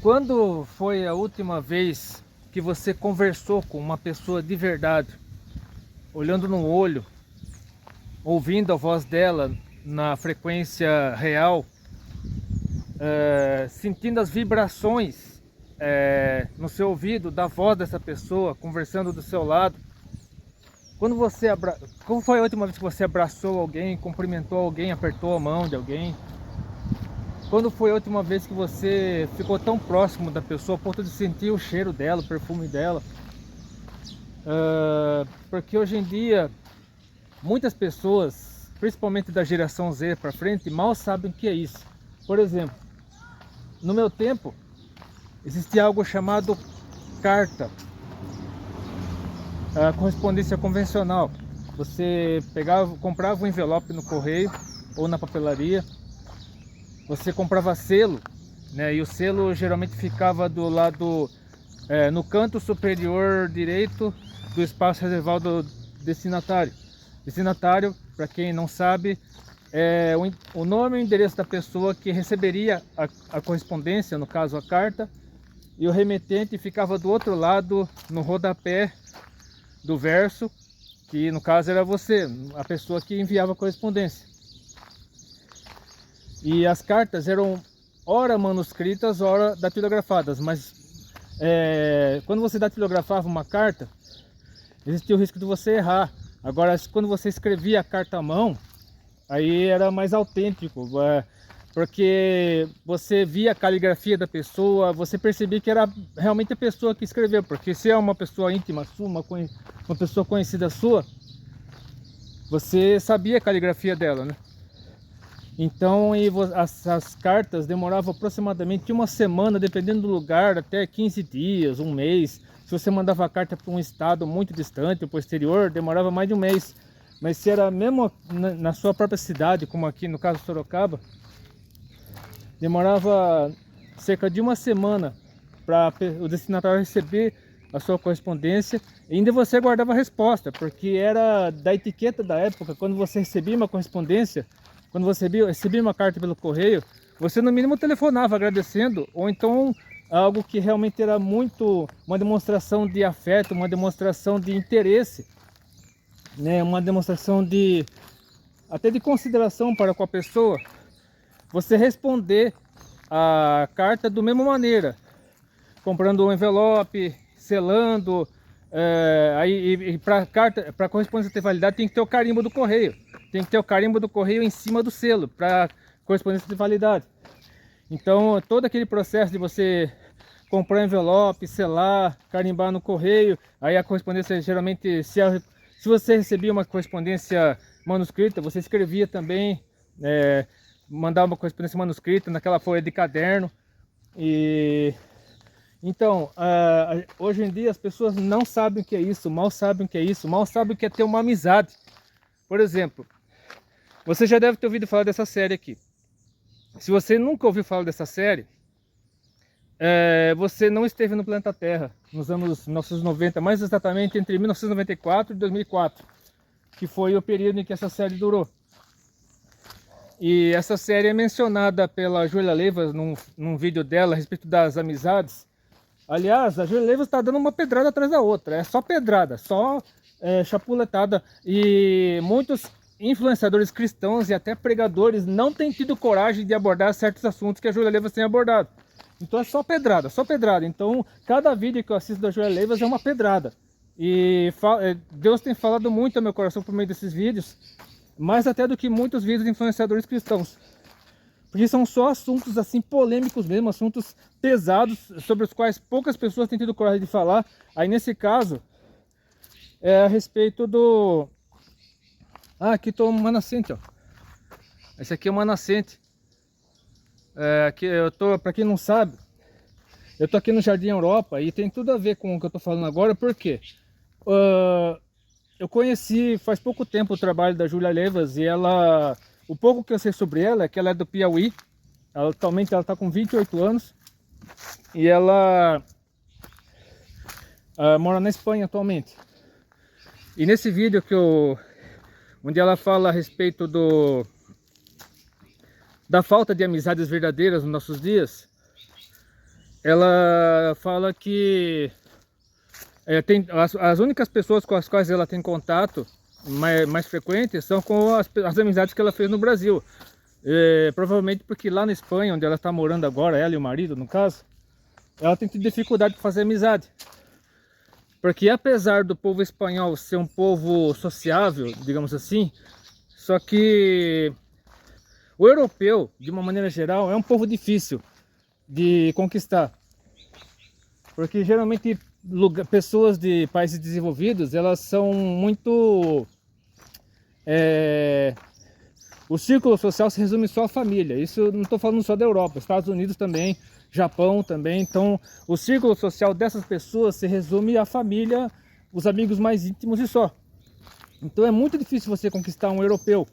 Quando foi a última vez que você conversou com uma pessoa de verdade, olhando no olho, ouvindo a voz dela na frequência real, sentindo as vibrações no seu ouvido da voz dessa pessoa, conversando do seu lado? Quando foi a última vez que você abraçou alguém, cumprimentou alguém, apertou a mão de alguém? Quando foi a última vez que você ficou tão próximo da pessoa a ponto de sentir o cheiro dela, o perfume dela? Porque hoje em dia muitas pessoas, principalmente da geração Z para frente, mal sabem o que é isso. Por exemplo, no meu tempo existia algo chamado carta, a correspondência convencional. Você comprava um envelope no correio ou na papelaria, você comprava selo, né? E o selo geralmente ficava do lado, no canto superior direito do espaço reservado do destinatário. Destinatário, para quem não sabe, é o nome e o endereço da pessoa que receberia a correspondência, no caso a carta, e o remetente ficava do outro lado, no rodapé do verso, que no caso era você, a pessoa que enviava a correspondência. E as cartas eram ora manuscritas, ora datilografadas, mas quando você datilografava uma carta, existia o risco de você errar. Agora, quando você escrevia a carta à mão, aí era mais autêntico, porque você via a caligrafia da pessoa, você percebia que era realmente a pessoa que escreveu, porque se é uma pessoa íntima sua, uma pessoa conhecida sua, você sabia a caligrafia dela, né? Então, as cartas demoravam aproximadamente uma semana, dependendo do lugar, até 15 dias, um mês. Se você mandava a carta para um estado muito distante, para o exterior, demorava mais de um mês. Mas se era mesmo na sua própria cidade, como aqui no caso Sorocaba, demorava cerca de uma semana para o destinatário receber a sua correspondência. E ainda você guardava a resposta, porque era da etiqueta da época. Quando você recebia uma correspondência, quando você recebia uma carta pelo correio, você no mínimo telefonava agradecendo, ou então algo que realmente era muito uma demonstração de afeto, uma demonstração de interesse, né? Uma demonstração até de consideração para com a pessoa. Você responder a carta da mesma maneira, comprando um envelope, selando, aí para correspondência ter validade tem que ter o carimbo do correio. Tem que ter o carimbo do correio em cima do selo, para correspondência de validade. Então, todo aquele processo de você comprar envelope, selar, carimbar no correio, aí a correspondência geralmente, se você recebia uma correspondência manuscrita, você escrevia também, mandava uma correspondência manuscrita naquela folha de caderno. Então, hoje em dia as pessoas não sabem o que é isso, mal sabem o que é isso, mal sabem o que é ter uma amizade. Por exemplo, você já deve ter ouvido falar dessa série aqui. Se você nunca ouviu falar dessa série, você não esteve no planeta Terra nos anos 1990, mais exatamente entre 1994 e 2004, que foi o período em que essa série durou. E essa série é mencionada pela Júlia Leivas num vídeo dela a respeito das amizades. Aliás, a Júlia Leivas está dando uma pedrada atrás da outra, é só pedrada, só chapuletada. E muitos influenciadores cristãos e até pregadores não têm tido coragem de abordar certos assuntos que a Júlia Leivas tem abordado. Então é só pedrada, só pedrada. Então cada vídeo que eu assisto da Júlia Leivas é uma pedrada. E Deus tem falado muito ao meu coração por meio desses vídeos, mais até do que muitos vídeos de influenciadores cristãos. Porque são só assuntos assim polêmicos mesmo, assuntos pesados, sobre os quais poucas pessoas têm tido coragem de falar. Aí nesse caso, é a respeito do... aqui estou uma nascente, ó. Esse aqui é uma nascente. Aqui eu tô, para quem não sabe, eu tô aqui no Jardim Europa e tem tudo a ver com o que eu tô falando agora, porque eu conheci faz pouco tempo o trabalho da Júlia Leivas e o pouco que eu sei sobre ela é que ela é do Piauí. Atualmente ela está com 28 anos e ela mora na Espanha atualmente. E nesse vídeo onde ela fala a respeito da falta de amizades verdadeiras nos nossos dias, ela fala que tem, as únicas pessoas com as quais ela tem contato mais frequente são com as amizades que ela fez no Brasil. Provavelmente porque lá na Espanha, onde ela está morando agora, ela e o marido, no caso, ela tem tido dificuldade de fazer amizade. Porque apesar do povo espanhol ser um povo sociável, digamos assim, só que o europeu, de uma maneira geral, é um povo difícil de conquistar. Porque geralmente pessoas de países desenvolvidos, elas são muito... o círculo social se resume só à família. Isso não estou falando só da Europa, Estados Unidos também, Japão também. Então o círculo social dessas pessoas se resume à família, os amigos mais íntimos e só. Então é muito difícil você conquistar um europeu,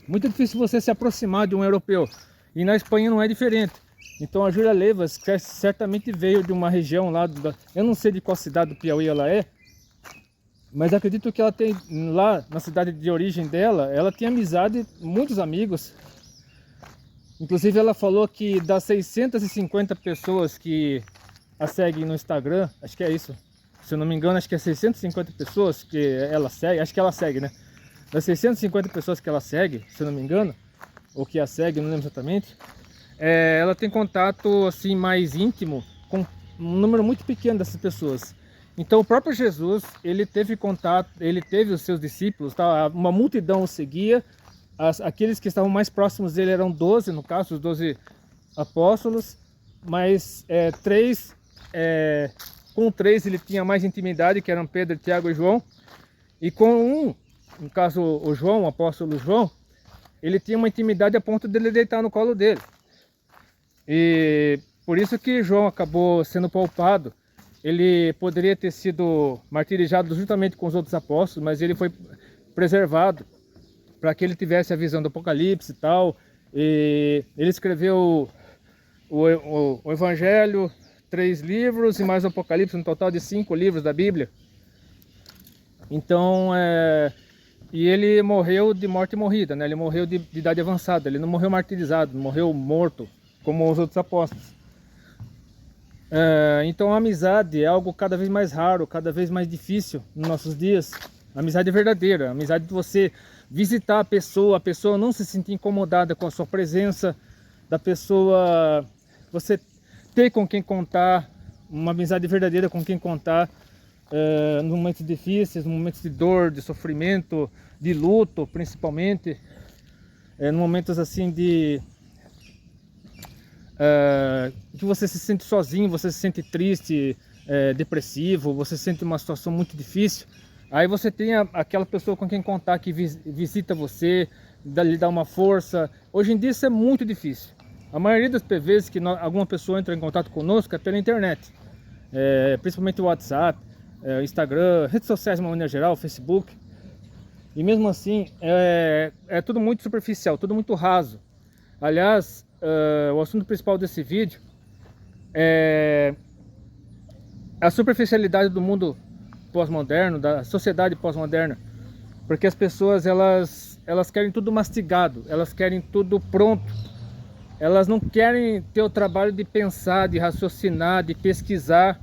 muito difícil você se aproximar de um europeu. E na Espanha não é diferente. Então a Júlia Levas certamente veio de uma região lá, eu não sei de qual cidade do Piauí ela é, mas acredito que ela tem lá na cidade de origem dela, ela tem amizade, muitos amigos. Inclusive ela falou que das 650 pessoas que a seguem no Instagram, acho que é isso, se eu não me engano, acho que é 650 pessoas que ela segue, acho que ela segue, né? Das 650 pessoas que ela segue, se eu não me engano, ou que a segue, não lembro exatamente, ela tem contato assim mais íntimo com um número muito pequeno dessas pessoas. Então o próprio Jesus, ele teve contato, ele teve os seus discípulos, tá? Uma multidão o seguia, aqueles que estavam mais próximos dele eram 12, no caso, os 12 apóstolos, mas com 3 ele tinha mais intimidade, que eram Pedro, Tiago e João, e com um, no caso o João, o apóstolo João, ele tinha uma intimidade a ponto de ele deitar no colo dele. E por isso que João acabou sendo poupado. Ele poderia ter sido martirizado juntamente com os outros apóstolos, mas ele foi preservado para que ele tivesse a visão do Apocalipse e tal. E ele escreveu o Evangelho, 3 livros e mais o Apocalipse, um total de 5 livros da Bíblia. Então, e ele morreu de morte morrida, né? Ele morreu de idade avançada, ele não morreu martirizado, não morreu morto, como os outros apóstolos. Então a amizade é algo cada vez mais raro, cada vez mais difícil nos nossos dias. A amizade verdadeira, a amizade de você visitar a pessoa não se sentir incomodada com a sua presença, da pessoa, você ter com quem contar, uma amizade verdadeira com quem contar nos momentos difíceis, nos momentos de dor, de sofrimento, de luto principalmente, nos momentos assim de... que você se sente sozinho, você se sente triste, depressivo, você se sente uma situação muito difícil. Aí você tem aquela pessoa com quem contar que visita você, lhe dá uma força. Hoje em dia isso é muito difícil. A maioria das vezes que alguma pessoa entra em contato conosco é pela internet, principalmente o WhatsApp, Instagram, redes sociais de uma maneira geral, Facebook. E mesmo assim é tudo muito superficial, tudo muito raso. Aliás, o assunto principal desse vídeo é a superficialidade do mundo pós-moderno, da sociedade pós-moderna, porque as pessoas elas querem tudo mastigado, elas querem tudo pronto, elas não querem ter o trabalho de pensar, de raciocinar, de pesquisar.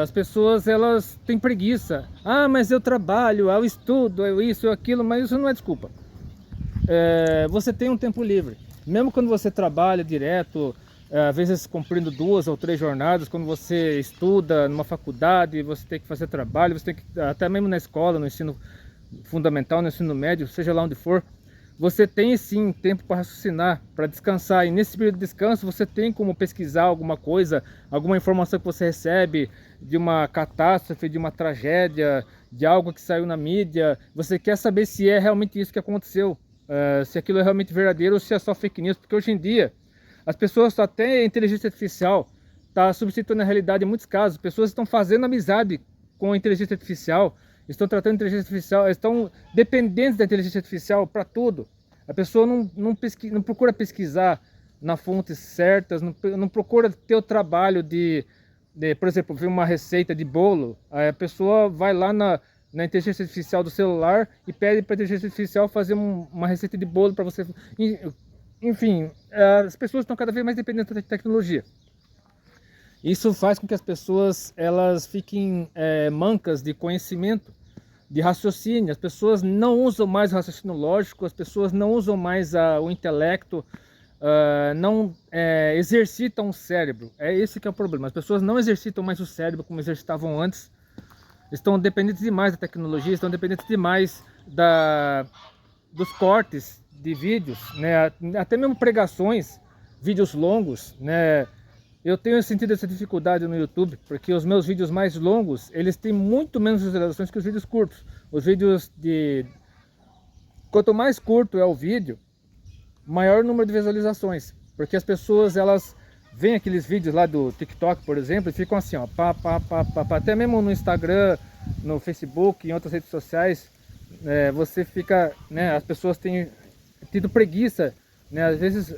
As pessoas elas têm preguiça. Mas eu trabalho, eu estudo, eu isso, eu aquilo, mas isso não é desculpa. Você tem um tempo livre. Mesmo quando você trabalha direto, às vezes cumprindo 2 ou 3 jornadas, quando você estuda numa faculdade, você tem que fazer trabalho, você tem que, até mesmo na escola, no ensino fundamental, no ensino médio, seja lá onde for, você tem sim tempo para raciocinar, para descansar. E nesse período de descanso você tem como pesquisar alguma coisa, alguma informação que você recebe de uma catástrofe, de uma tragédia, de algo que saiu na mídia. Você quer saber se é realmente isso que aconteceu. Se aquilo é realmente verdadeiro ou se é só fake news, porque hoje em dia as pessoas, até a inteligência artificial está substituindo a realidade em muitos casos. Pessoas estão fazendo amizade com a inteligência artificial, estão tratando a inteligência artificial, estão dependentes da inteligência artificial para tudo. A pessoa não procura pesquisar nas fontes certas, não procura ter o trabalho por exemplo, ver uma receita de bolo. A pessoa vai lá na inteligência artificial do celular e pede para a inteligência artificial fazer uma receita de bolo para você. Enfim, as pessoas estão cada vez mais dependentes da tecnologia. Isso faz com que as pessoas elas fiquem mancas de conhecimento, de raciocínio. As pessoas não usam mais o raciocínio lógico, as pessoas não usam mais o intelecto, não exercitam o cérebro. É esse que é o problema. As pessoas não exercitam mais o cérebro como exercitavam antes. Estão dependentes demais da tecnologia, estão dependentes demais dos cortes de vídeos, né? Até mesmo pregações, vídeos longos, né? Eu tenho sentido essa dificuldade no YouTube, porque os meus vídeos mais longos, eles têm muito menos visualizações que os vídeos curtos. Os vídeos Quanto mais curto é o vídeo, maior o número de visualizações. Porque as pessoas, elas veem aqueles vídeos lá do TikTok, por exemplo, e ficam assim, ó, até mesmo no Instagram, no Facebook, em outras redes sociais, você fica, né, as pessoas têm tido preguiça, né, às vezes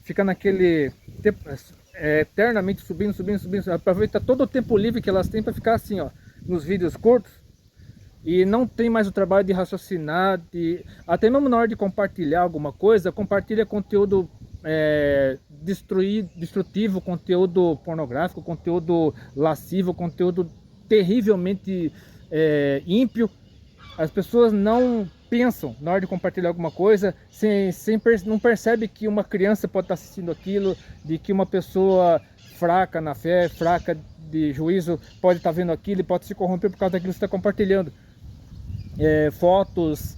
fica naquele eternamente subindo, aproveita todo o tempo livre que elas têm para ficar assim, ó, nos vídeos curtos, e não tem mais o trabalho de raciocinar, até mesmo na hora de compartilhar alguma coisa, compartilha conteúdo destrutivo, conteúdo pornográfico, conteúdo lascivo, conteúdo terrivelmente ímpio. As pessoas não pensam na hora de compartilhar alguma coisa, não percebe que uma criança pode estar assistindo aquilo, de que uma pessoa fraca na fé, fraca de juízo, pode estar vendo aquilo e pode se corromper por causa daquilo que você está compartilhando. Fotos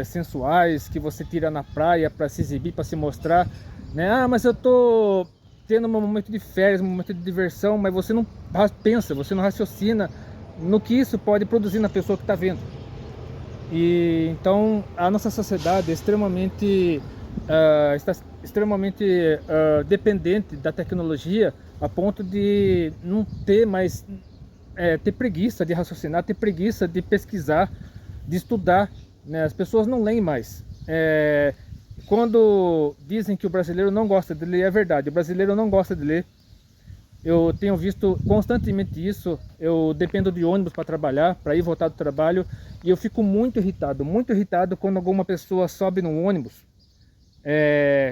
sensuais que você tira na praia para se exibir, para se mostrar, né? Ah, mas eu tô tendo um momento de férias, um momento de diversão, mas você não pensa, você não raciocina no que isso pode produzir na pessoa que está vendo. E então a nossa sociedade é extremamente está extremamente dependente da tecnologia, a ponto de não ter mais ter preguiça de raciocinar, ter preguiça de pesquisar, de estudar, né? As pessoas não leem mais. Quando dizem que o brasileiro não gosta de ler, é verdade, o brasileiro não gosta de ler. Eu tenho visto constantemente isso. Eu dependo de ônibus para trabalhar, para ir voltar do trabalho, e eu fico muito irritado quando alguma pessoa sobe no ônibus,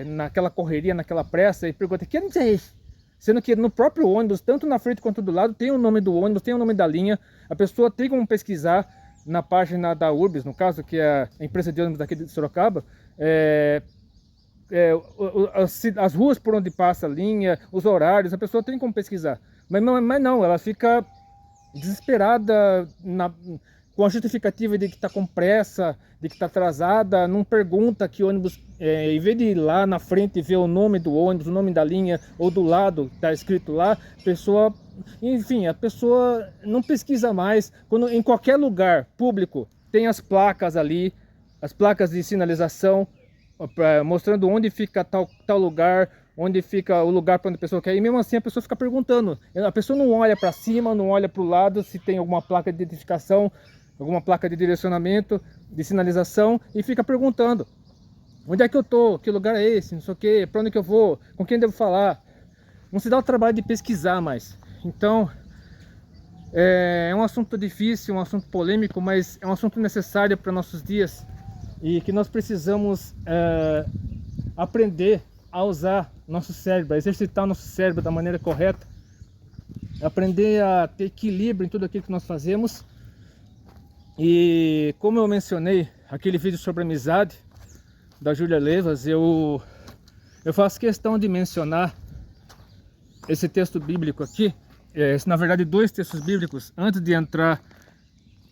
naquela correria, naquela pressa, e pergunta: que ônibus é esse? Sendo que no próprio ônibus, tanto na frente quanto do lado, tem o nome do ônibus, tem o nome da linha. A pessoa tem como pesquisar na página da Urbis, no caso, que é a empresa de ônibus daqui de Sorocaba, as ruas por onde passa a linha, os horários, a pessoa tem como pesquisar. Mas não, ela fica desesperada com a justificativa de que está com pressa, de que está atrasada, não pergunta que ônibus, em vez de ir lá na frente e ver o nome do ônibus, o nome da linha, ou do lado está escrito lá, a pessoa não pesquisa mais. Quando em qualquer lugar público tem as placas ali, as placas de sinalização, mostrando onde fica tal lugar, onde fica o lugar para onde a pessoa quer ir. E mesmo assim a pessoa fica perguntando. A pessoa não olha para cima, não olha para o lado se tem alguma placa de identificação, alguma placa de direcionamento, de sinalização, e fica perguntando: onde é que eu tô? Que lugar é esse? Não sei o que, para onde que eu vou? Com quem devo falar? Não se dá o trabalho de pesquisar mais. Então é um assunto difícil, um assunto polêmico, mas é um assunto necessário para nossos dias, e que nós precisamos aprender a usar nosso cérebro, a exercitar o nosso cérebro da maneira correta, aprender a ter equilíbrio em tudo aquilo que nós fazemos. E como eu mencionei aquele vídeo sobre amizade da Júlia Levas, eu faço questão de mencionar esse texto bíblico aqui, na verdade 2 textos bíblicos, antes de entrar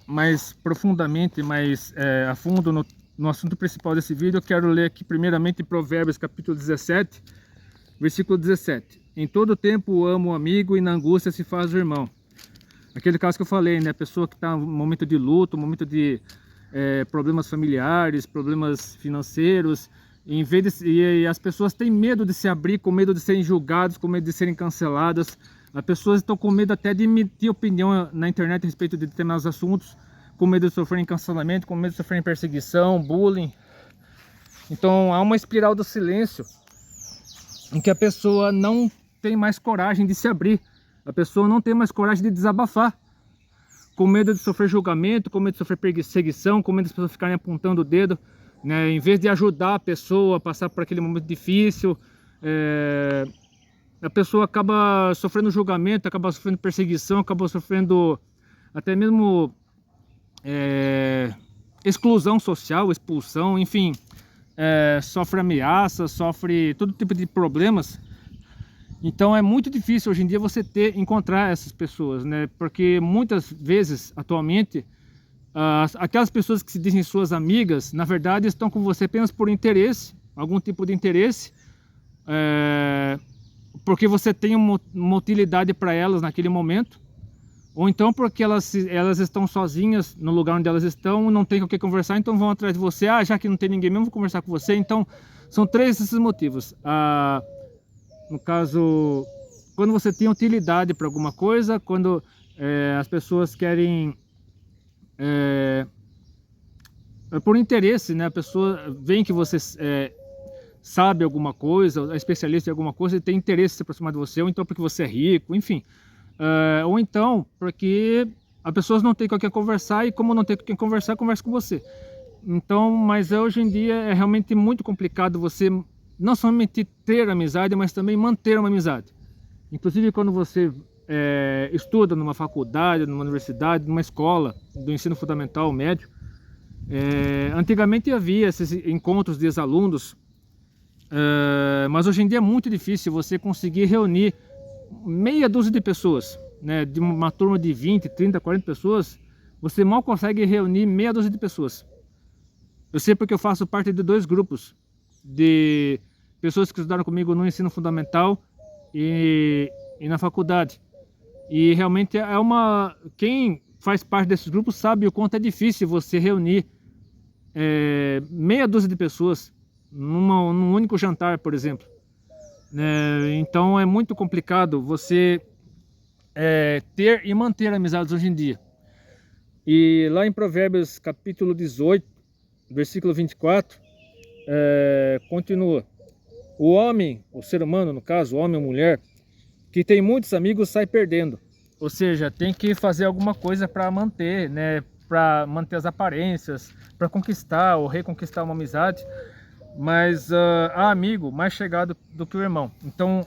mais profundamente, mais a fundo no assunto principal desse vídeo. Eu quero ler aqui primeiramente Provérbios capítulo 17, versículo 17. Em todo tempo amo o amigo, e na angústia se faz o irmão. Aquele caso que eu falei, né? A pessoa que está em um momento de luto, um momento de problemas familiares, problemas financeiros, e as pessoas têm medo de se abrir, com medo de serem julgados, com medo de serem canceladas. As pessoas estão com medo até de emitir opinião na internet a respeito de determinados assuntos, com medo de sofrerem cancelamento, com medo de sofrerem perseguição, bullying. Então há uma espiral do silêncio, em que a pessoa não tem mais coragem de se abrir, a pessoa não tem mais coragem de desabafar, com medo de sofrer julgamento, com medo de sofrer perseguição, com medo das pessoas ficarem apontando o dedo, né? Em vez de ajudar a pessoa a passar por aquele momento difícil, a pessoa acaba sofrendo julgamento, acaba sofrendo perseguição, acaba sofrendo até mesmo exclusão social, expulsão, enfim, sofre ameaças, sofre todo tipo de problemas. Então é muito difícil hoje em dia você encontrar essas pessoas, né? Porque muitas vezes, atualmente, aquelas pessoas que se dizem suas amigas, na verdade estão com você apenas por interesse, algum tipo de interesse, porque você tem uma utilidade para elas naquele momento, ou então porque elas estão sozinhas no lugar onde elas estão, não tem com o que conversar, então vão atrás de você. Já que não tem ninguém mesmo, vou conversar com você. Então são 3 esses motivos. No caso, quando você tem utilidade para alguma coisa, quando as pessoas querem por interesse, né? A pessoa vê que você sabe alguma coisa, é especialista em alguma coisa e tem interesse em se aproximar de você, ou então porque você é rico, enfim. Ou então porque as pessoas não têm com quem conversar, e como não tem com quem conversar, conversa com você. Então, mas hoje em dia é realmente muito complicado você não somente ter amizade, mas também manter uma amizade. Inclusive quando você estuda numa faculdade, numa universidade, numa escola do ensino fundamental, médio, antigamente havia esses encontros de ex-alunos, mas hoje em dia é muito difícil você conseguir reunir meia dúzia de pessoas, né? De uma turma de 20, 30, 40 pessoas, você mal consegue reunir meia dúzia de pessoas. Eu sei porque eu faço parte de 2 grupos de pessoas que estudaram comigo no ensino fundamental e na faculdade. E realmente quem faz parte desses grupos sabe o quanto é difícil você reunir meia dúzia de pessoas num único jantar, por exemplo. Então é muito complicado você ter e manter amizades hoje em dia. E lá em Provérbios capítulo 18, versículo 24, continua: o homem, o ser humano no caso, o homem ou mulher, que tem muitos amigos sai perdendo. Ou seja, tem que fazer alguma coisa para manter, né? Para manter as aparências, para conquistar ou reconquistar uma amizade. Mas há amigo mais chegado do que o irmão. Então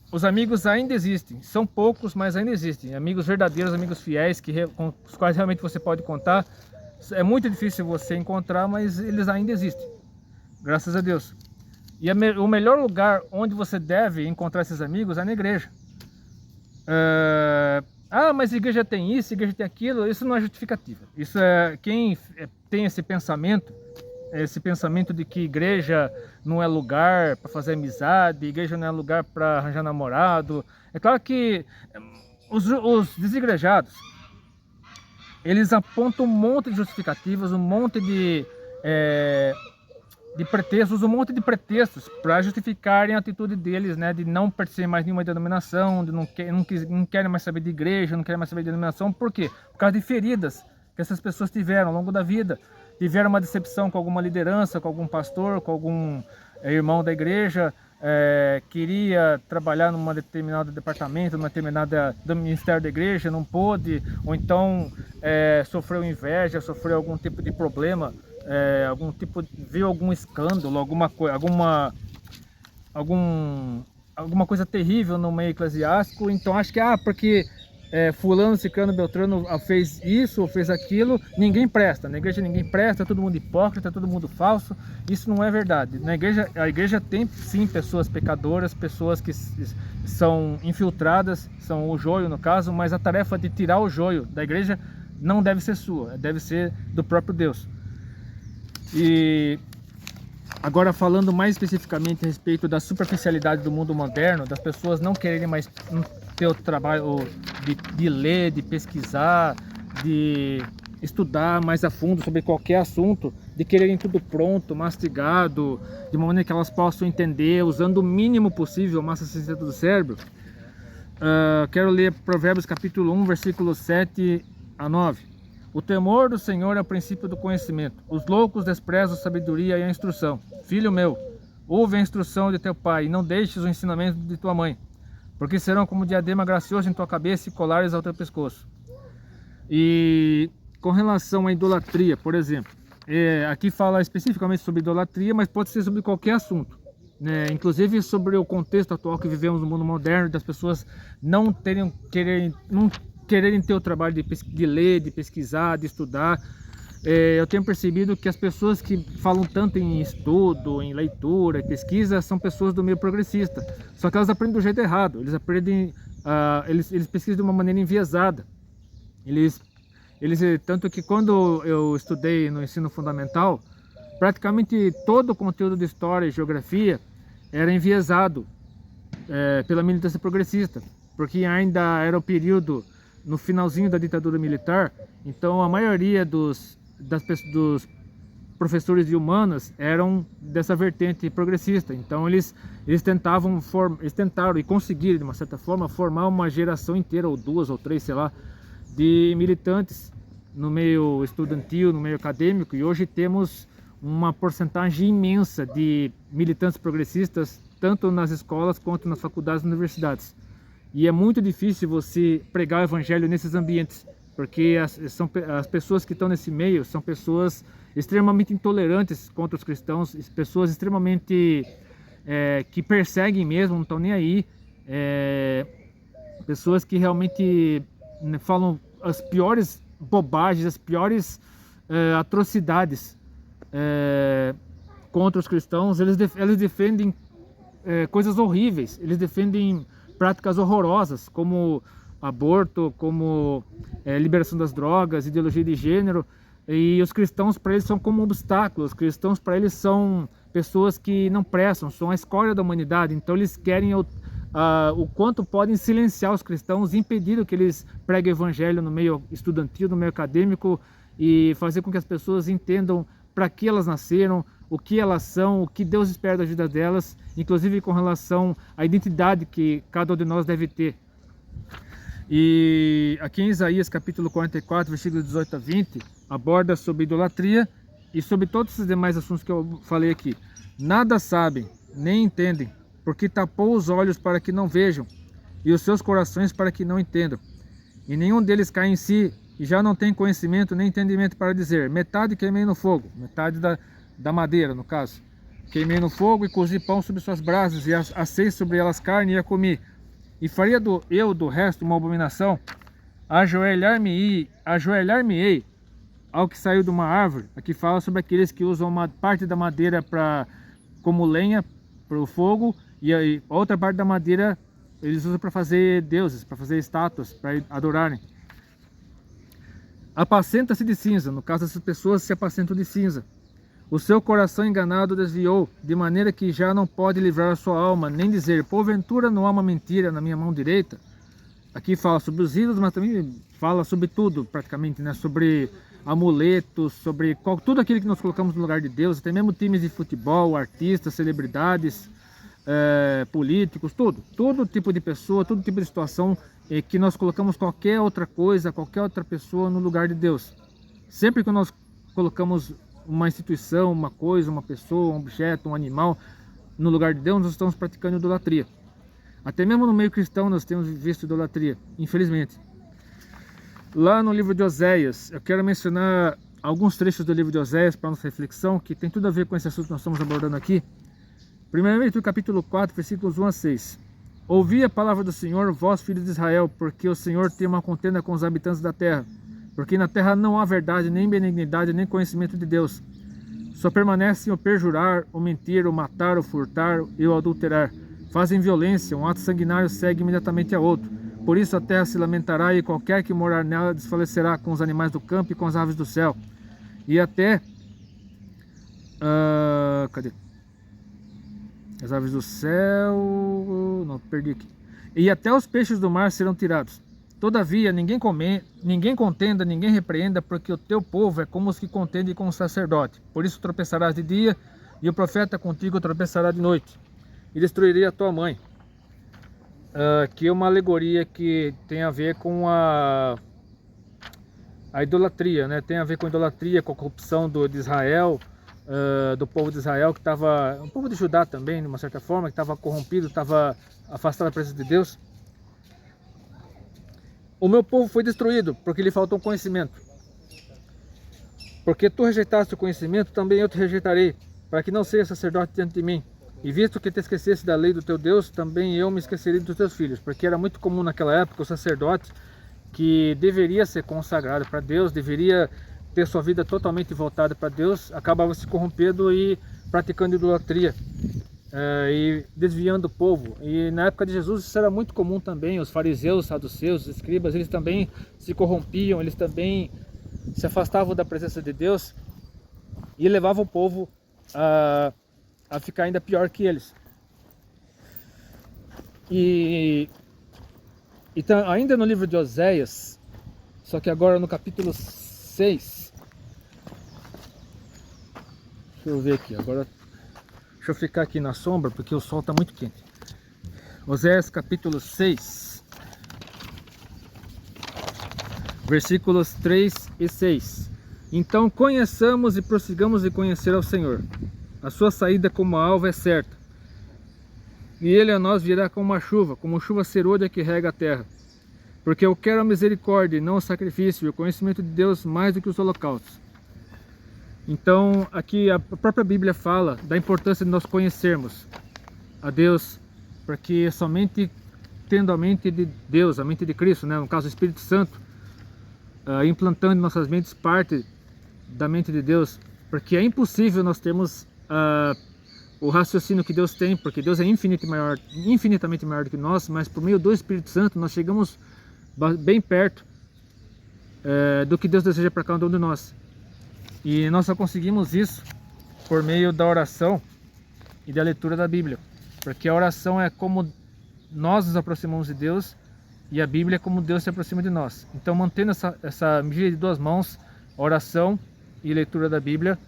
os amigos ainda existem, são poucos, mas ainda existem. Amigos verdadeiros, amigos fiéis, com os quais realmente você pode contar. É muito difícil você encontrar, mas eles ainda existem, graças a Deus. E o melhor lugar onde você deve encontrar esses amigos é na igreja. Mas a igreja tem isso, a igreja tem aquilo. Isso não é justificativa. Isso quem tem esse pensamento de que igreja não é lugar para fazer amizade, igreja não é lugar para arranjar namorado. É claro que os desigrejados, eles apontam um monte de justificativas, um monte de pretextos, para justificarem a atitude deles, né, de não pertencer mais nenhuma denominação, de não querem mais saber de igreja, não querem mais saber de denominação. Por quê? Por causa de feridas que essas pessoas tiveram ao longo da vida. Tiveram uma decepção com alguma liderança, com algum pastor, com algum irmão da igreja, queria trabalhar num determinado departamento, do ministério da igreja, não pôde, ou então sofreu inveja, sofreu algum tipo de problema, viu algum escândalo, alguma coisa terrível no meio eclesiástico. Então acho que porque fulano, ciclano, beltrano fez isso ou fez aquilo, ninguém presta. Na igreja ninguém presta, todo mundo hipócrita, todo mundo falso. Isso não é verdade. A igreja tem sim pessoas pecadoras, pessoas que são infiltradas, são o joio no caso, mas a tarefa de tirar o joio da igreja não deve ser sua, deve ser do próprio Deus. E agora, falando mais especificamente a respeito da superficialidade do mundo moderno, das pessoas não quererem mais ter o trabalho de ler, de pesquisar, de estudar mais a fundo sobre qualquer assunto, de quererem tudo pronto, mastigado, de uma maneira que elas possam entender, usando o mínimo possível a massa sensata do cérebro. Quero ler Provérbios capítulo 1, versículos 7 a 9. O temor do Senhor é o princípio do conhecimento. Os loucos desprezam a sabedoria e a instrução. Filho meu, ouve a instrução de teu pai, e não deixes o ensinamento de tua mãe, porque serão como diadema gracioso em tua cabeça e colares ao teu pescoço. E com relação à idolatria, por exemplo, aqui fala especificamente sobre idolatria, mas pode ser sobre qualquer assunto. né, inclusive sobre o contexto atual que vivemos no mundo moderno, das pessoas não quererem ter o trabalho de ler, de pesquisar, de estudar. Eu tenho percebido que as pessoas que falam tanto em estudo, em leitura, em pesquisa, são pessoas do meio progressista. Só que elas aprendem do jeito errado, eles aprendem, eles pesquisam de uma maneira enviesada. Tanto que quando eu estudei no ensino fundamental, praticamente todo o conteúdo de história e geografia era enviesado pela militância progressista, porque ainda era o período no finalzinho da ditadura militar, então a maioria dos professores de humanas eram dessa vertente progressista. Então eles tentaram e conseguiram, de uma certa forma, formar uma geração inteira, ou duas ou três, sei lá, de militantes no meio estudantil, no meio acadêmico, e hoje temos uma porcentagem imensa de militantes progressistas, tanto nas escolas quanto nas faculdades e universidades. E é muito difícil você pregar o evangelho nesses ambientes, porque as pessoas que estão nesse meio são pessoas extremamente intolerantes contra os cristãos, pessoas extremamente que perseguem mesmo, não estão nem aí, pessoas que realmente falam as piores bobagens, as piores atrocidades contra os cristãos. Eles defendem coisas horríveis, eles defendem práticas horrorosas, como aborto, como liberação das drogas, ideologia de gênero, e os cristãos para eles são como obstáculos. Os cristãos para eles são pessoas que não prestam, são a escória da humanidade. Então eles querem o quanto podem silenciar os cristãos, impedir que eles preguem o evangelho no meio estudantil, no meio acadêmico, e fazer com que as pessoas entendam para que elas nasceram, o que elas são, o que Deus espera da vida delas, inclusive com relação à identidade que cada um de nós deve ter. E aqui em Isaías capítulo 44, versículos 18 a 20, aborda sobre idolatria e sobre todos esses demais assuntos que eu falei aqui. Nada sabem, nem entendem, porque tapou os olhos para que não vejam, e os seus corações para que não entendam. E nenhum deles cai em si, e já não tem conhecimento nem entendimento para dizer: metade queimei no fogo, metade da madeira, no caso. Queimei no fogo e cozi pão sobre suas brasas, e assei sobre elas carne e a comi. E faria do resto uma abominação? Ajoelhar-me-ei ao que saiu de uma árvore. Aqui fala sobre aqueles que usam uma parte da madeira como lenha para o fogo, e a outra parte da madeira eles usam para fazer deuses, para fazer estátuas, para adorarem. Apacenta-se de cinza, no caso dessas pessoas se apacentam de cinza. O seu coração enganado desviou, de maneira que já não pode livrar a sua alma, nem dizer: porventura não há uma mentira na minha mão direita. Aqui fala sobre os ídolos, mas também fala sobre tudo, praticamente, né? Sobre amuletos, sobre tudo aquilo que nós colocamos no lugar de Deus, até mesmo times de futebol, artistas, celebridades, políticos, todo tipo de pessoa, todo tipo de situação que nós colocamos qualquer outra coisa, qualquer outra pessoa no lugar de Deus. Sempre que nós colocamos uma instituição, uma coisa, uma pessoa, um objeto, um animal no lugar de Deus, nós estamos praticando idolatria. Até mesmo no meio cristão nós temos visto idolatria, infelizmente. Lá no livro de Oséias, eu quero mencionar alguns trechos do livro de Oséias para nossa reflexão, que tem tudo a ver com esse assunto que nós estamos abordando aqui. Primeiramente, no capítulo 4, versículos 1 a 6. Ouvi a palavra do Senhor, vós filhos de Israel, porque o Senhor tem uma contenda com os habitantes da terra. Porque na terra não há verdade, nem benignidade, nem conhecimento de Deus. Só permanecem o perjurar, o mentir, o matar, o furtar e o adulterar. Fazem violência, um ato sanguinário segue imediatamente a outro. Por isso a terra se lamentará, e qualquer que morar nela desfalecerá, com os animais do campo e com as aves do céu. E até... cadê? As aves do céu... Não, perdi aqui. E até os peixes do mar serão tirados. Todavia, ninguém contenda, ninguém repreenda, porque o teu povo é como os que contendem com o sacerdote. Por isso tropeçarás de dia, e o profeta contigo tropeçará de noite. E destruirei a tua mãe. Aqui é uma alegoria que tem a ver com a idolatria, né? Tem a ver com a idolatria, com a corrupção de Israel, do povo de Israel, que estava, o povo de Judá também, de uma certa forma, que estava corrompido, estava afastado da presença de Deus. O meu povo foi destruído porque lhe faltou conhecimento. Porque tu rejeitaste o conhecimento, também eu te rejeitarei, para que não seja sacerdote diante de mim. E visto que te esquecesse da lei do teu Deus, também eu me esquecerei dos teus filhos. Porque era muito comum naquela época o sacerdote, que deveria ser consagrado para Deus, deveria ter sua vida totalmente voltada para Deus, acabava se corrompendo e praticando idolatria, e desviando o povo. E na época de Jesus isso era muito comum também. Os fariseus, os saduceus, os escribas, eles também se corrompiam, eles também se afastavam da presença de Deus e levavam o povo a ficar ainda pior que eles. E ainda no livro de Oséias, só que agora no capítulo 6, deixa eu ver aqui, agora deixa eu ficar aqui na sombra porque o sol está muito quente. Oséias capítulo 6, versículos 3 e 6. Então conheçamos e prossigamos de conhecer ao Senhor. A sua saída como a alva é certa, e ele a nós virá como chuva serôdia que rega a terra. Porque eu quero a misericórdia e não o sacrifício, e o conhecimento de Deus mais do que os holocaustos. Então aqui a própria Bíblia fala da importância de nós conhecermos a Deus, porque somente tendo a mente de Deus, a mente de Cristo, né, no caso o Espírito Santo, implantando em nossas mentes parte da mente de Deus, porque é impossível nós termos o raciocínio que Deus tem, porque Deus é infinitamente maior do que nós, mas por meio do Espírito Santo nós chegamos bem perto do que Deus deseja para cada um de nós. E nós só conseguimos isso por meio da oração e da leitura da Bíblia, porque a oração é como nós nos aproximamos de Deus e a Bíblia é como Deus se aproxima de nós. Então, mantendo essa medida de duas mãos, oração e leitura da Bíblia,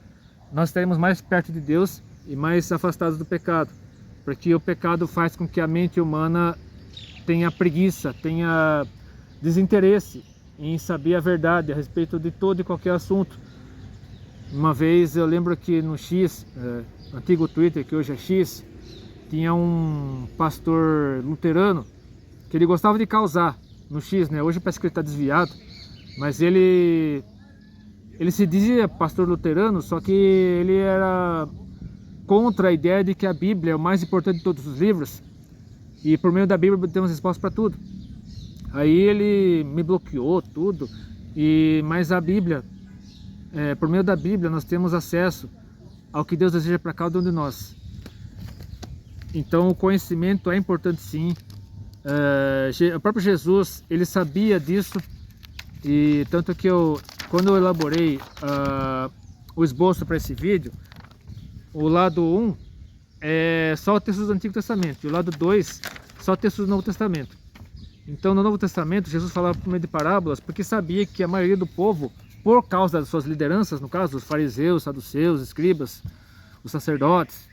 nós estaremos mais perto de Deus e mais afastados do pecado, porque o pecado faz com que a mente humana tenha preguiça, tenha desinteresse em saber a verdade a respeito de todo e qualquer assunto. Uma vez eu lembro que no X, antigo Twitter, que hoje é X, tinha um pastor luterano que ele gostava de causar no X, né? Hoje parece que ele está desviado, mas ele se dizia pastor luterano, só que ele era contra a ideia de que a Bíblia é o mais importante de todos os livros, e por meio da Bíblia temos resposta para tudo. Aí ele me bloqueou tudo, mas a Bíblia, por meio da Bíblia nós temos acesso ao que Deus deseja para cada um de nós. Então o conhecimento é importante sim. O próprio Jesus, ele sabia disso, e tanto que quando eu elaborei o esboço para esse vídeo, o lado 1 é só o texto do Antigo Testamento, e o lado 2 só o texto do Novo Testamento. Então no Novo Testamento Jesus falava por meio de parábolas, porque sabia que a maioria do povo, por causa das suas lideranças, no caso os fariseus, os saduceus, os escribas, os sacerdotes,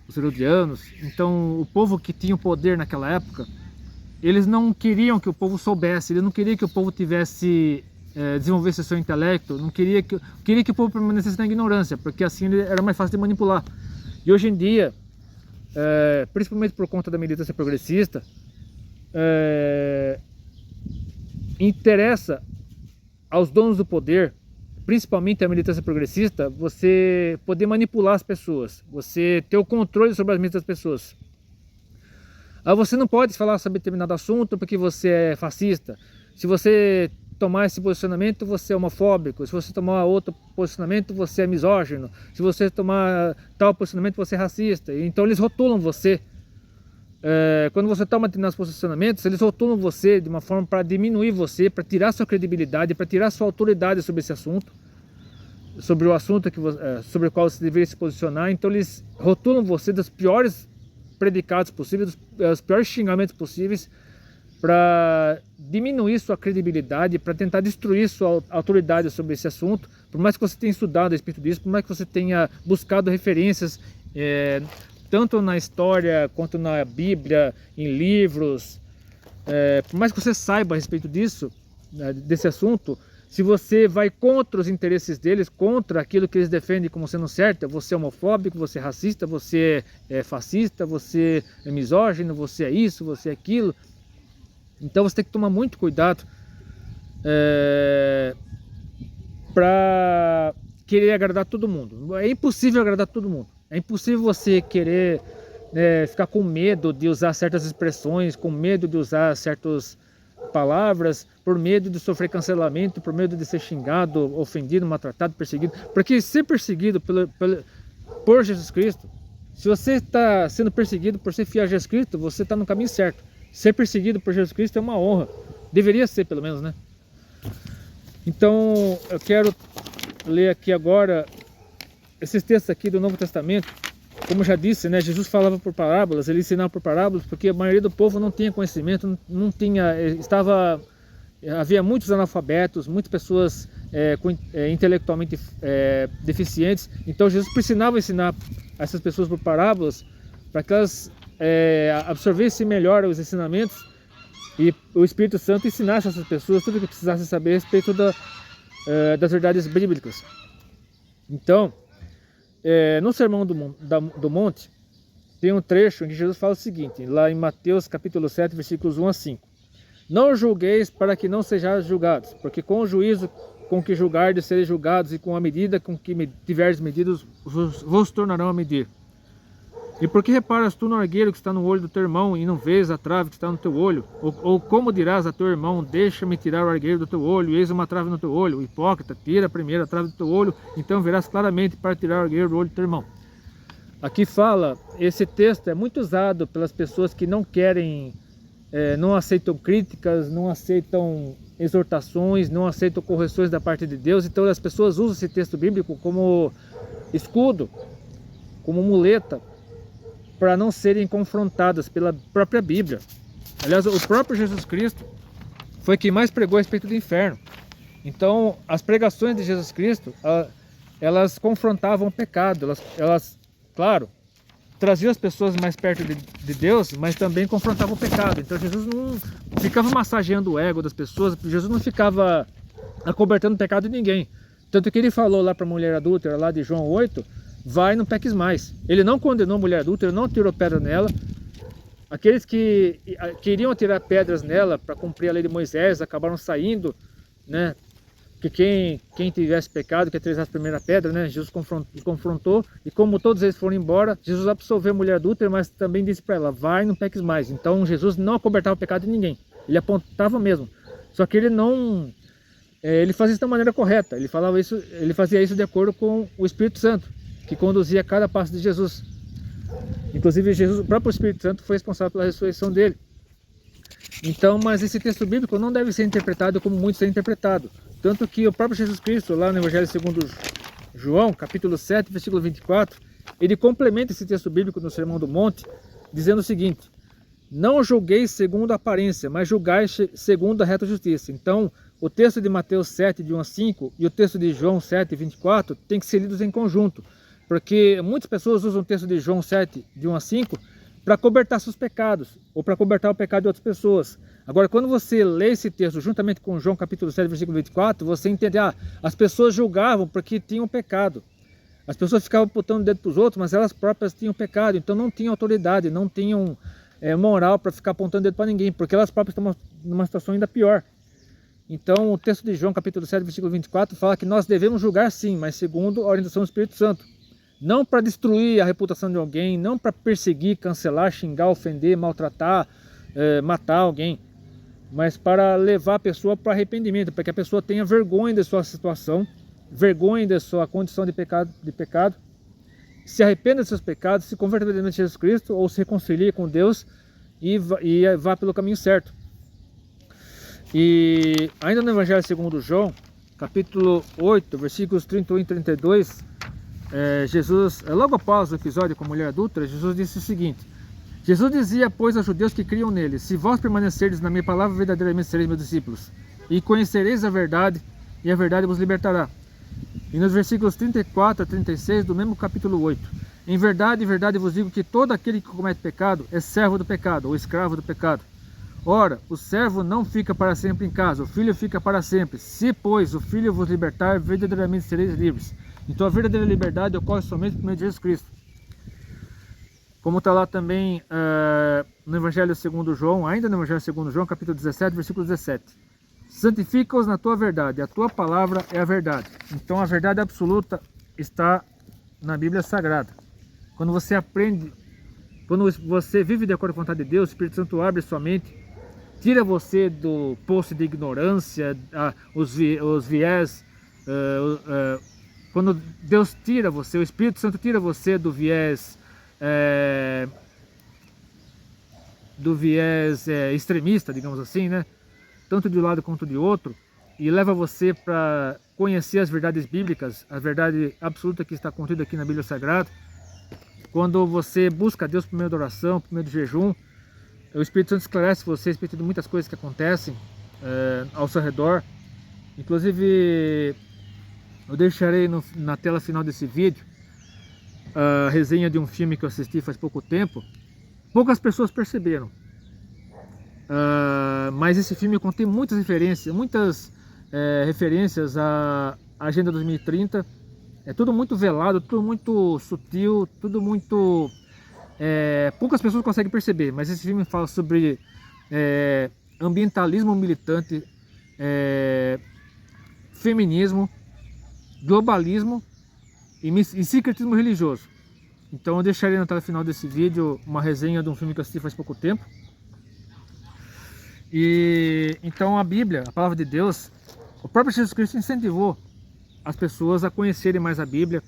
os herodianos, então o povo que tinha o poder naquela época, eles não queriam que o povo soubesse, eles não queriam que o povo desenvolvesse seu intelecto, não queria que o povo permanecesse na ignorância, porque assim era mais fácil de manipular. E hoje em dia, principalmente por conta da militância progressista, interessa aos donos do poder, principalmente a militância progressista, você poder manipular as pessoas, você ter o controle sobre as mentes das pessoas. Você não pode falar sobre determinado assunto porque você é fascista. Se você tomar esse posicionamento, você é homofóbico. Se você tomar outro posicionamento, você é misógino. Se você tomar tal posicionamento, você é racista. Então eles rotulam você. Quando você toma determinados posicionamentos, eles rotulam você de uma forma para diminuir você, para tirar sua credibilidade, para tirar sua autoridade sobre esse assunto, sobre o assunto sobre o qual você deveria se posicionar. Então eles rotulam você dos piores predicados possíveis, os piores xingamentos possíveis, para diminuir sua credibilidade, para tentar destruir sua autoridade sobre esse assunto. Por mais que você tenha estudado a respeito disso, por mais que você tenha buscado referências, tanto na história quanto na Bíblia, em livros, por mais que você saiba a respeito disso, desse assunto, se você vai contra os interesses deles, contra aquilo que eles defendem como sendo certo, você é homofóbico, você é racista, você é fascista, você é misógino, você é isso, você é aquilo. Então você tem que tomar muito cuidado para querer agradar todo mundo. É impossível agradar todo mundo. É impossível você querer ficar com medo de usar certas expressões, com medo de usar certas palavras, por medo de sofrer cancelamento, por medo de ser xingado, ofendido, maltratado, perseguido. Porque ser perseguido por Jesus Cristo, se você está sendo perseguido por ser fiel a Jesus Cristo, você está no caminho certo. Ser perseguido por Jesus Cristo é uma honra. Deveria ser, pelo menos, né? Então, eu quero ler aqui agora esses textos aqui do Novo Testamento. Como já disse, né, Jesus falava por parábolas, ele ensinava por parábolas, porque a maioria do povo não tinha conhecimento, havia muitos analfabetos, muitas pessoas intelectualmente deficientes. Então Jesus precisava ensinar essas pessoas por parábolas para que elas absorvessem melhor os ensinamentos e o Espírito Santo ensinasse essas pessoas tudo o que precisassem saber a respeito das verdades bíblicas. Então, no Sermão do Monte, tem um trecho em que Jesus fala o seguinte, lá em Mateus capítulo 7, versículos 1 a 5. Não julgueis para que não sejais julgados, porque com o juízo com que julgardes sereis julgados, e com a medida com que tiverdes medidos vos tornarão a medir. E por que reparas tu no argueiro que está no olho do teu irmão, e não vês a trave que está no teu olho? Ou como dirás a teu irmão, deixa-me tirar o argueiro do teu olho, e eis uma trave no teu olho? Hipócrita, tira primeiro a trave do teu olho, então verás claramente para tirar o argueiro do olho do teu irmão. Aqui fala, esse texto é muito usado pelas pessoas que não querem, não aceitam críticas, não aceitam exortações, não aceitam correções da parte de Deus. Então as pessoas usam esse texto bíblico como escudo, como muleta, para não serem confrontadas pela própria Bíblia. Aliás, o próprio Jesus Cristo foi quem mais pregou a respeito do inferno. Então, as pregações de Jesus Cristo, elas confrontavam o pecado, elas, claro, traziam as pessoas mais perto de Deus, mas também confrontavam o pecado. Então, Jesus não ficava massageando o ego das pessoas, Jesus não ficava acobertando o pecado de ninguém. Tanto que ele falou lá para a mulher adúltera, lá de João 8, vai, não peques mais. Ele não condenou a mulher adulta, ele não tirou pedra nela. Aqueles que queriam tirar pedras nela para cumprir a lei de Moisés acabaram saindo, né? Que quem tivesse pecado, que atirasse a primeira pedra, né? Jesus confrontou, e como todos eles foram embora, Jesus absolveu a mulher adúltera, mas também disse para ela, vai, não peques mais. Então Jesus não acobertava o pecado de ninguém, ele apontava mesmo. Só que ele não, ele fazia isso da maneira correta, ele fazia isso de acordo com o Espírito Santo, que conduzia cada passo de Jesus. Inclusive Jesus, o próprio Espírito Santo foi responsável pela ressurreição dele. Então, mas esse texto bíblico não deve ser interpretado como muitos têm interpretado. Tanto que o próprio Jesus Cristo, lá no Evangelho segundo João, capítulo 7, versículo 24, ele complementa esse texto bíblico no Sermão do Monte, dizendo o seguinte, não julgueis segundo a aparência, mas julgais segundo a reta justiça. Então, o texto de Mateus 7, de 1 a 5, e o texto de João 7, 24, tem que ser lidos em conjunto. Porque muitas pessoas usam o texto de João 7, de 1 a 5, para cobertar seus pecados, ou para cobertar o pecado de outras pessoas. Agora, quando você lê esse texto juntamente com João capítulo 7, versículo 24, você entende, as pessoas julgavam porque tinham pecado. As pessoas ficavam apontando o dedo para os outros, mas elas próprias tinham pecado, então não tinham autoridade, não tinham moral para ficar apontando o dedo para ninguém, porque elas próprias estão numa situação ainda pior. Então, o texto de João capítulo 7, versículo 24, fala que nós devemos julgar sim, mas segundo a orientação do Espírito Santo. Não para destruir a reputação de alguém, não para perseguir, cancelar, xingar, ofender, maltratar, matar alguém, mas para levar a pessoa para arrependimento, para que a pessoa tenha vergonha da sua situação, vergonha da sua condição de pecado, se arrependa dos seus pecados, se converta verdadeiramente a Jesus Cristo, ou se reconcilie com Deus e vá pelo caminho certo. E ainda no Evangelho segundo João, capítulo 8, versículos 31 e 32, Jesus, logo após o episódio com a mulher adúltera, Jesus disse o seguinte, Jesus dizia, pois, aos judeus que criam nele, se vós permanecerdes na minha palavra, verdadeiramente sereis meus discípulos, e conhecereis a verdade vos libertará. E nos versículos 34 a 36 do mesmo capítulo 8, em verdade vos digo que todo aquele que comete pecado é servo do pecado, ou escravo do pecado. Ora, o servo não fica para sempre em casa, o filho fica para sempre. Se, pois, o filho vos libertar, verdadeiramente sereis livres. Então a verdadeira liberdade ocorre somente por meio de Jesus Cristo. Como está lá também no Evangelho segundo João, ainda no Evangelho segundo João, capítulo 17, versículo 17. Santifica-os na tua verdade, a tua palavra é a verdade. Então a verdade absoluta está na Bíblia Sagrada. Quando você aprende Quando você vive de acordo com a vontade de Deus, o Espírito Santo abre sua mente, tira você do poço de ignorância, os viés. Quando Deus tira você, o Espírito Santo tira você do viés extremista, digamos assim, né? Tanto de um lado quanto de outro, e leva você para conhecer as verdades bíblicas, a verdade absoluta que está contida aqui na Bíblia Sagrada. Quando você busca Deus por meio da oração, por meio do jejum, o Espírito Santo esclarece você a respeito de muitas coisas que acontecem ao seu redor. Inclusive, eu deixarei na tela final desse vídeo a resenha de um filme que eu assisti faz pouco tempo. Poucas pessoas perceberam, mas esse filme contém muitas referências à Agenda 2030. É tudo muito velado, tudo muito sutil, tudo muito... poucas pessoas conseguem perceber, mas esse filme fala sobre ambientalismo militante, feminismo, globalismo e sincretismo religioso. Então eu deixarei na tela final desse vídeo uma resenha de um filme que eu assisti faz pouco tempo. E então a Bíblia, a palavra de Deus, o próprio Jesus Cristo incentivou as pessoas a conhecerem mais a Bíblia,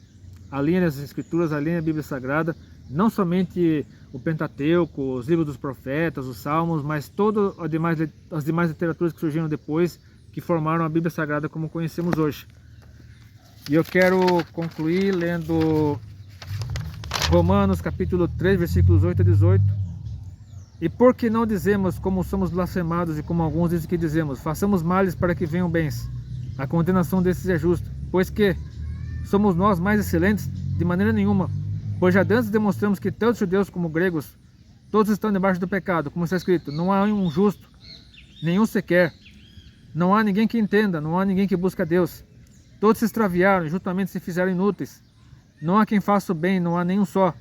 a lerem as Escrituras, a lerem a Bíblia Sagrada, não somente o Pentateuco, os livros dos profetas, os Salmos, mas todas as demais literaturas que surgiram depois, que formaram a Bíblia Sagrada como conhecemos hoje. E eu quero concluir lendo Romanos capítulo 3, versículos 8 a 18. E por que não dizemos como somos blasfemados e como alguns dizem que dizemos, façamos males para que venham bens? A condenação desses é justa, pois que somos nós mais excelentes? De maneira nenhuma, pois já antes demonstramos que tanto judeus como gregos, todos estão debaixo do pecado, como está escrito, não há um justo, nenhum sequer, não há ninguém que entenda, não há ninguém que busque a Deus. Todos se extraviaram, justamente se fizeram inúteis. Não há quem faça o bem, não há nenhum só.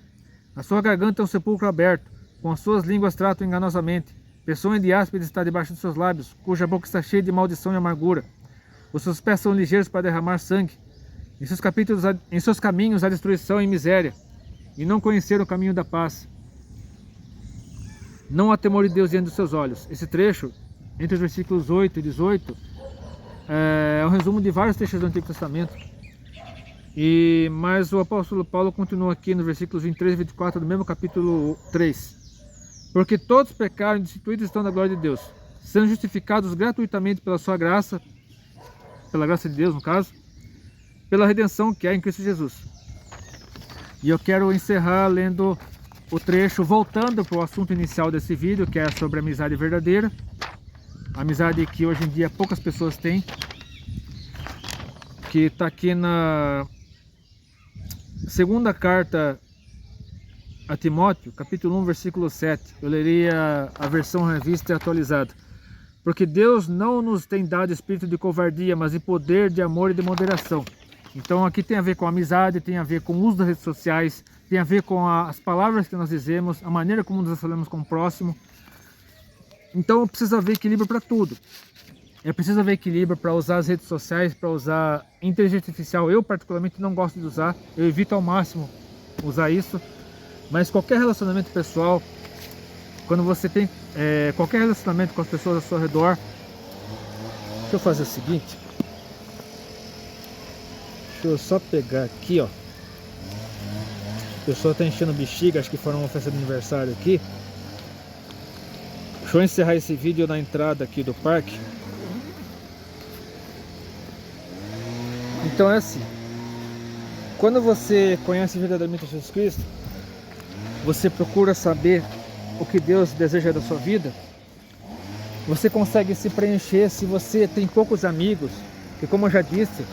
A sua garganta é um sepulcro aberto, com as suas línguas tratam enganosamente. Pessoa de áspide está debaixo dos seus lábios, cuja boca está cheia de maldição e amargura. Os seus pés são ligeiros para derramar sangue. Em seus caminhos há destruição e miséria, e não conheceram o caminho da paz. Não há temor de Deus diante dos seus olhos. Esse trecho, entre os versículos 8 e 18, é um resumo de vários trechos do Antigo Testamento. Mas o apóstolo Paulo continua aqui nos versículos 23 e 24 do mesmo capítulo 3. Porque todos pecaram e destituídos estão da glória de Deus, sendo justificados gratuitamente pela sua graça, pela graça de Deus no caso, pela redenção que há em Cristo Jesus. E eu quero encerrar lendo o trecho, voltando para o assunto inicial desse vídeo, que é sobre a amizade verdadeira. Amizade que hoje em dia poucas pessoas têm, que está aqui na segunda carta a Timóteo, capítulo 1, versículo 7. Eu leria a versão revista e atualizada. Porque Deus não nos tem dado espírito de covardia, mas de poder, de amor e de moderação. Então aqui tem a ver com a amizade, tem a ver com o uso das redes sociais, tem a ver com as palavras que nós dizemos, a maneira como nos falamos com o próximo. Então precisa haver equilíbrio para tudo. É preciso haver equilíbrio para usar as redes sociais, para usar inteligência artificial. Eu particularmente não gosto de usar, eu evito ao máximo usar isso. Mas qualquer relacionamento pessoal, quando você tem qualquer relacionamento com as pessoas ao seu redor, deixa eu fazer o seguinte. Deixa eu só pegar aqui, ó. A pessoa está enchendo bexiga, acho que foram uma festa de aniversário aqui. Deixa eu encerrar esse vídeo na entrada aqui do parque. Então é assim, quando você conhece verdadeiramente Jesus Cristo, você procura saber o que Deus deseja da sua vida, você consegue se preencher. Se você tem poucos amigos, e como eu já disse,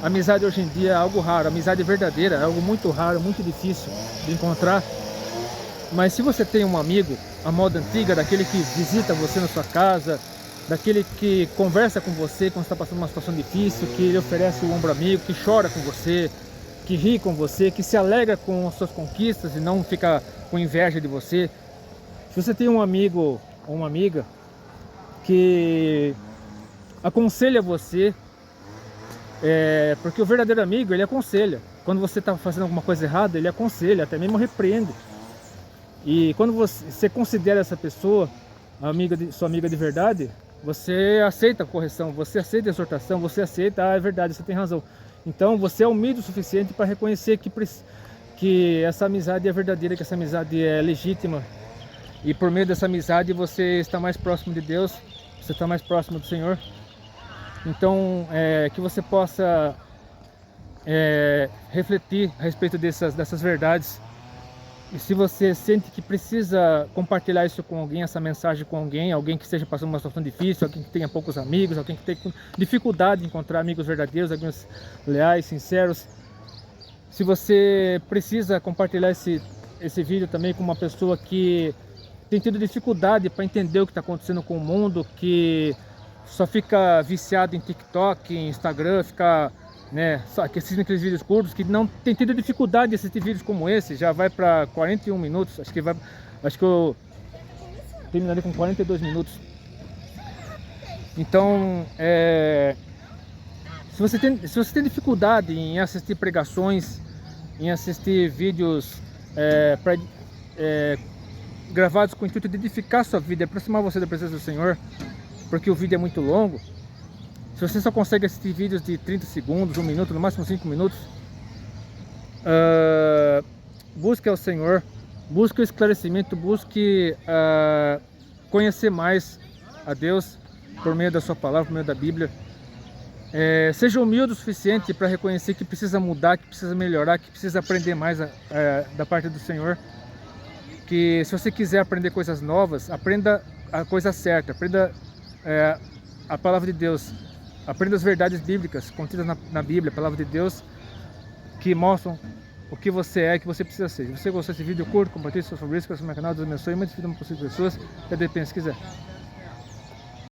a amizade hoje em dia é algo raro, a amizade verdadeira é algo muito raro, muito difícil de encontrar. Mas se você tem um amigo, a moda antiga, daquele que visita você na sua casa, daquele que conversa com você quando está passando uma situação difícil, que lhe oferece o ombro amigo, que chora com você, que ri com você, que se alegra com as suas conquistas e não fica com inveja de você. Se você tem um amigo ou uma amiga que aconselha você, porque o verdadeiro amigo, ele aconselha. Quando você está fazendo alguma coisa errada, ele aconselha, até mesmo repreende. E quando você considera essa pessoa sua amiga de verdade, você aceita a correção, você aceita a exortação, você aceita, é verdade, você tem razão. Então você é humilde o suficiente para reconhecer que essa amizade é verdadeira, que essa amizade é legítima. E por meio dessa amizade você está mais próximo de Deus, você está mais próximo do Senhor. Então que você possa refletir a respeito dessas verdades. E se você sente que precisa compartilhar isso com alguém, essa mensagem com alguém que esteja passando uma situação difícil, alguém que tenha poucos amigos, alguém que tenha dificuldade de encontrar amigos verdadeiros, amigos leais, sinceros. Se você precisa compartilhar esse vídeo também com uma pessoa que tem tido dificuldade para entender o que está acontecendo com o mundo, que só fica viciado em TikTok, em Instagram, só que assistem aqueles vídeos curtos, que não tem tido dificuldade de assistir vídeos como esse, já vai para 41 minutos, acho que eu terminarei com 42 minutos. Então, se você tem dificuldade em assistir pregações, em assistir vídeos gravados com o intuito de edificar sua vida, aproximar você da presença do Senhor, porque o vídeo é muito longo, se você só consegue assistir vídeos de 30 segundos, 1 minuto, no máximo 5 minutos, busque ao Senhor, busque o esclarecimento, busque conhecer mais a Deus por meio da sua palavra, por meio da Bíblia. Seja humilde o suficiente para reconhecer que precisa mudar, que precisa melhorar, que precisa aprender mais da parte do Senhor. Que se você quiser aprender coisas novas, aprenda a coisa certa, aprenda a palavra de Deus. Aprenda as verdades bíblicas contidas na Bíblia, a palavra de Deus, que mostram o que você é e que você precisa ser. Se você gostou desse vídeo, curta, compartilhe seus favoritos, para o meu canal, Deus abençoe, mande esse vídeo para outras pessoas, e depende se quiser.